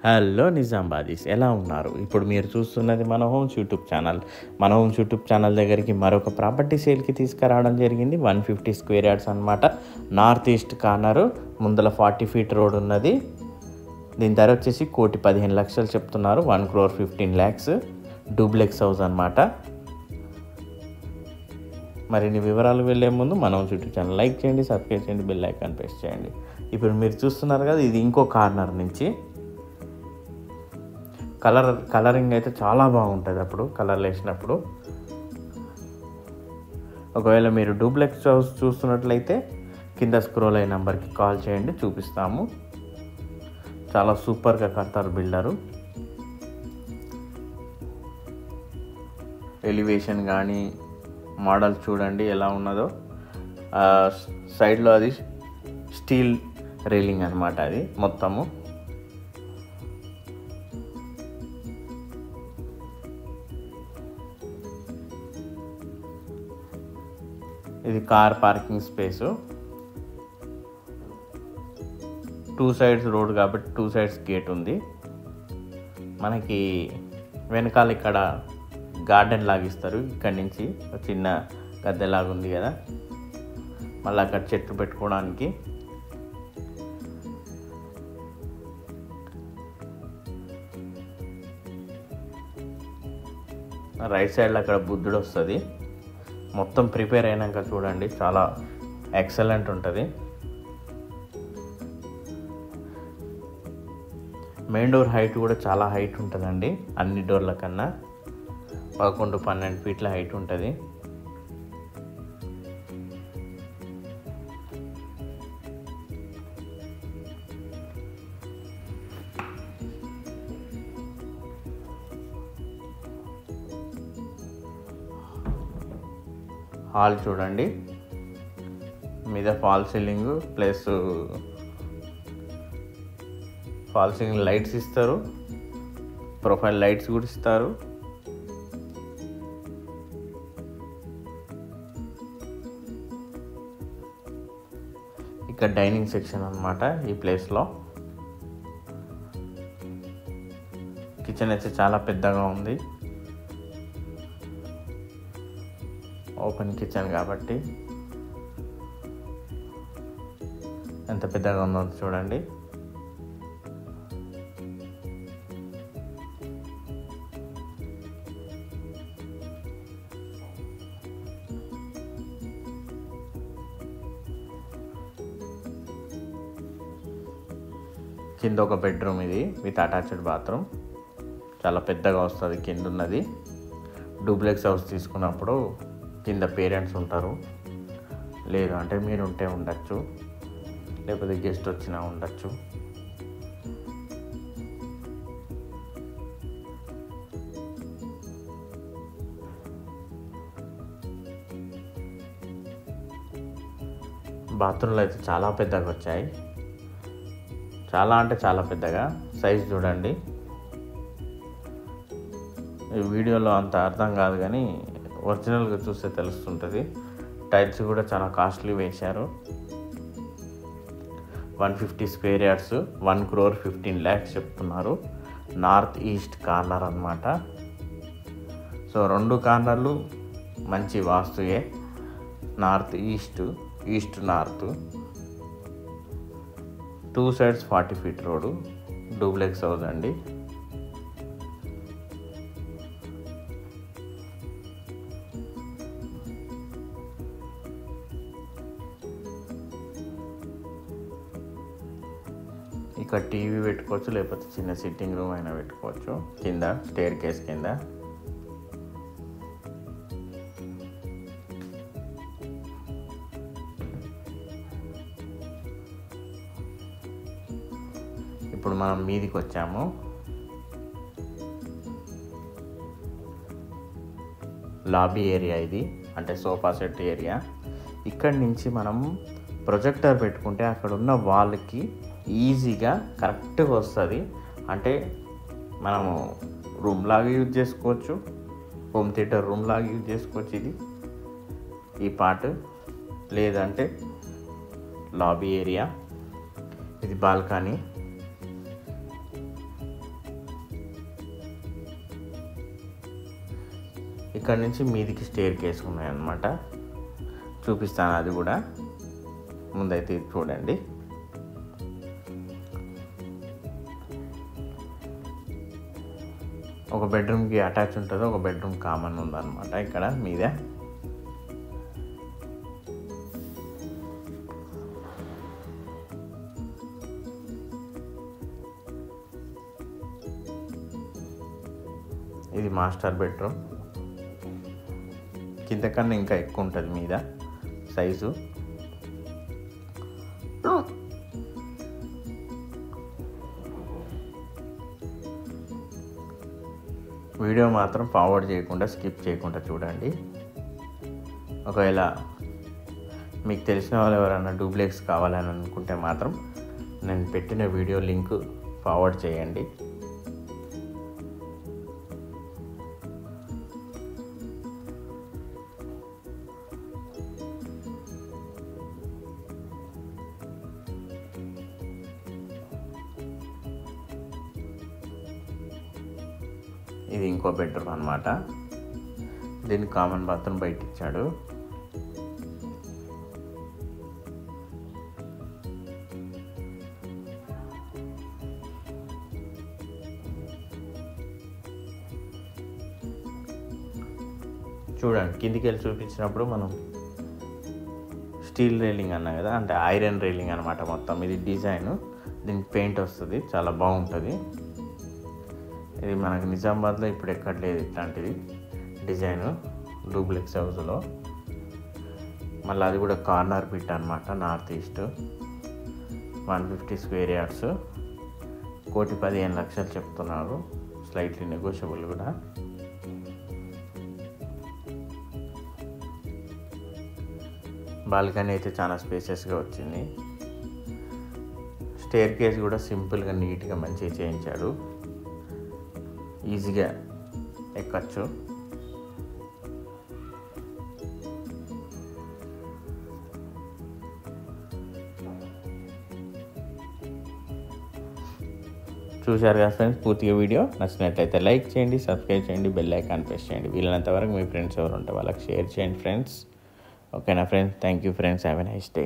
Hello నిజామాబాదీస్, ఎలా ఉన్నారు? ఇప్పుడు మీరు చూస్తున్నది మన హోమ్స్ యూట్యూబ్ ఛానల్. మన హోమ్స్ యూట్యూబ్ ఛానల్ దగ్గరికి మరొక ప్రాపర్టీ సేల్కి తీసుకురావడం జరిగింది. 150 స్క్వేర్ యార్డ్స్ అనమాట. నార్త్ ఈస్ట్ కార్నరు, ముందల 40 ఫీట్ రోడ్ ఉన్నది. దీని ధర వచ్చేసి 1,15,00,000 చెప్తున్నారు. 1,15,00,000 డూప్లెక్స్ హౌస్ అనమాట. మరిన్ని వివరాలు వెళ్ళే ముందు మన హోమ్స్ యూట్యూబ్ ఛానల్ లైక్ చేయండి, సబ్స్క్రైబ్ చేయండి, బెల్ ఐకాన్ ప్రెస్ చేయండి. ఇప్పుడు మీరు చూస్తున్నారు కదా, ఇది ఇంకో కార్నర్ నుంచి కలరింగ్ అయితే చాలా బాగుంటుంది. అప్పుడు కలర్ వేసినప్పుడు ఒకవేళ మీరు డూప్లెక్స్ హౌస్ చూస్తున్నట్లయితే కింద స్క్రోల్ అయిన నెంబర్కి కాల్ చేయండి, చూపిస్తాము. చాలా సూపర్గా కడతారు బిల్డరు. ఎలివేషన్ కానీ మోడల్ చూడండి ఎలా ఉన్నదో. సైడ్లో అది స్టీల్ రైలింగ్ అనమాట. అది మొత్తము ఇది car parking space. 2 sides road కాబట్టి 2 సైడ్స్ గేట్ ఉంది. మనకి వెనకాల ఇక్కడ గార్డెన్ లాగిస్తారు. ఇక్కడి నుంచి ఒక చిన్న గద్దెలాగా ఉంది కదా, మళ్ళీ అక్కడ చెట్లు పెట్టుకోవడానికి. రైట్ సైడ్లో అక్కడ బుద్ధుడు వస్తుంది. మొత్తం ప్రిపేర్ అయినాక చూడండి, చాలా ఎక్సలెంట్ ఉంటుంది. మెయిన్ డోర్ హైట్ కూడా చాలా హైట్ ఉంటుందండి. అన్ని డోర్ల కన్నా 11-12 ఫీట్ల హైట్ ఉంటుంది. హాల్ చూడండి, మీద fall ceiling plus fall ceiling lights ఇస్తారు, ప్రొఫైల్ లైట్స్ కూడా ఇస్తారు. ఇక్కడ డైనింగ్ సెక్షన్ అన్నమాట. ఈ ప్లేస్లో కిచెన్ అయితే చాలా పెద్దగా ఉంది. ఓపెన్ కిచెన్ కాబట్టి ఎంత పెద్దగా ఉందో చూడండి. కింద ఒక బెడ్రూమ్ ఇది విత్ అటాచ్డ్ బాత్రూమ్. చాలా పెద్దగా వస్తుంది కింద ఉన్నది. డూప్లెక్స్ హౌస్ తీసుకున్నప్పుడు కింద పేరెంట్స్ ఉంటారు, లేదు అంటే మీరు ఉంటే ఉండొచ్చు, లేకపోతే గెస్ట్ వచ్చినా ఉండొచ్చు. బాత్రూమ్లు అయితే చాలా పెద్దగా వచ్చాయి. చాలా అంటే చాలా పెద్దగా. సైజ్ చూడండి, ఈ వీడియోలో అంత అర్థం కాదు కానీ ఒరిజినల్గా చూస్తే తెలుస్తుంటుంది. టైల్స్ కూడా చాలా కాస్ట్లీ వేశారు. 150 స్క్వేర్ యార్డ్స్, 1,15,00,000 చెప్తున్నారు. నార్త్ ఈస్ట్ కార్నర్ అన్నమాట. సో 2 కార్నర్లు మంచి వాస్తుయే. North east, east north, 2 sides 40 feet road. Duplex house అండి. ఇక్కడ టీవీ పెట్టుకోవచ్చు, లేకపోతే చిన్న సిట్టింగ్ రూమ్ అయినా పెట్టుకోవచ్చు. కింద స్టేర్ కేస్ కింద ఇప్పుడు మనం మీదికి వచ్చాము. లాబీ ఏరియా ఇది, అంటే సోఫా సెట్ ఏరియా. ఇక్కడి నుంచి మనం ప్రొజెక్టర్ పెట్టుకుంటే అక్కడ ఉన్న వాళ్ళకి ఈజీగా కరెక్ట్గా వస్తుంది. అంటే మనము రూమ్ లాగా యూజ్ చేసుకోవచ్చు, హోమ్ థియేటర్ రూమ్ లాగా యూజ్ చేసుకోవచ్చు. ఇది ఈ పార్ట్, లేదంటే లాబీ ఏరియా, ఇది బాల్కనీ. ఇక్కడ నుంచి మీదికి స్టేర్ కేస్ ఉన్నాయన్నమాట. చూపిస్తాను అది కూడా. ముందైతే ఇది చూడండి. ఒక బెడ్రూమ్కి అటాచ్ ఉంటుంది, ఒక బెడ్రూమ్ కామన్ ఉందన్నమాట ఇక్కడ మీద. ఇది మాస్టర్ బెడ్రూమ్. కింద కన్నా ఇంకా ఎక్కువ ఉంటుంది మీద సైజు. వీడియో మాత్రం ఫార్వర్డ్ చేయకుండా స్కిప్ చేయకుండా చూడండి. ఒకవేళ మీకు తెలిసిన వాళ్ళు ఎవరైనా డూప్లెక్స్ కావాలని అనుకుంటే మాత్రం నేను పెట్టిన వీడియో లింక్ ఫార్వర్డ్ చేయండి. ఇది ఇంకో బెడ్రూమ్ అన్నమాట. దీనికి కామన్ బాత్రూమ్ బయట ఇచ్చాడు. చూడండి, కిందికి వెళ్ళి చూపించినప్పుడు మనం స్టీల్ రైలింగ్ అన్నా కదా, అంటే ఐరన్ రైలింగ్ అనమాట మొత్తం. ఇది డిజైన్, దీనికి పెయింట్ వస్తుంది, చాలా బాగుంటుంది. ఇది మనకు నిజామాబాద్లో ఇప్పుడు ఎక్కడ లేదు ఇట్లాంటిది డిజైను డూప్లెక్స్ హౌస్లో. మళ్ళీ అది కూడా కార్నర్ పిట్ అనమాట, నార్త్ ఈస్ట్. 150 స్క్వేర్ యార్డ్స్, 1,15,00,000 చెప్తున్నారు. స్లైట్లీ నెగోషియబుల్ కూడా. బాల్కనీ అయితే చాలా స్పేసెస్గా వచ్చింది. స్టేర్ కేస్ కూడా సింపుల్గా నీట్గా మంచిగా చేయించాడు. ఈజీగా ఎక్కచ్చు. చూశారు కదా ఫ్రెండ్స్ పూర్తిగా వీడియో. నచ్చినట్లయితే లైక్ చేయండి, సబ్స్క్రైబ్ చేయండి, బెల్ ఐకాన్ ప్రెస్ చేయండి. వీలైనంత వరకు మీ ఫ్రెండ్స్ ఎవరు ఉంటే వాళ్ళకి షేర్ చేయండి ఫ్రెండ్స్. ఓకేనా friends? Thank you friends. Have a nice day.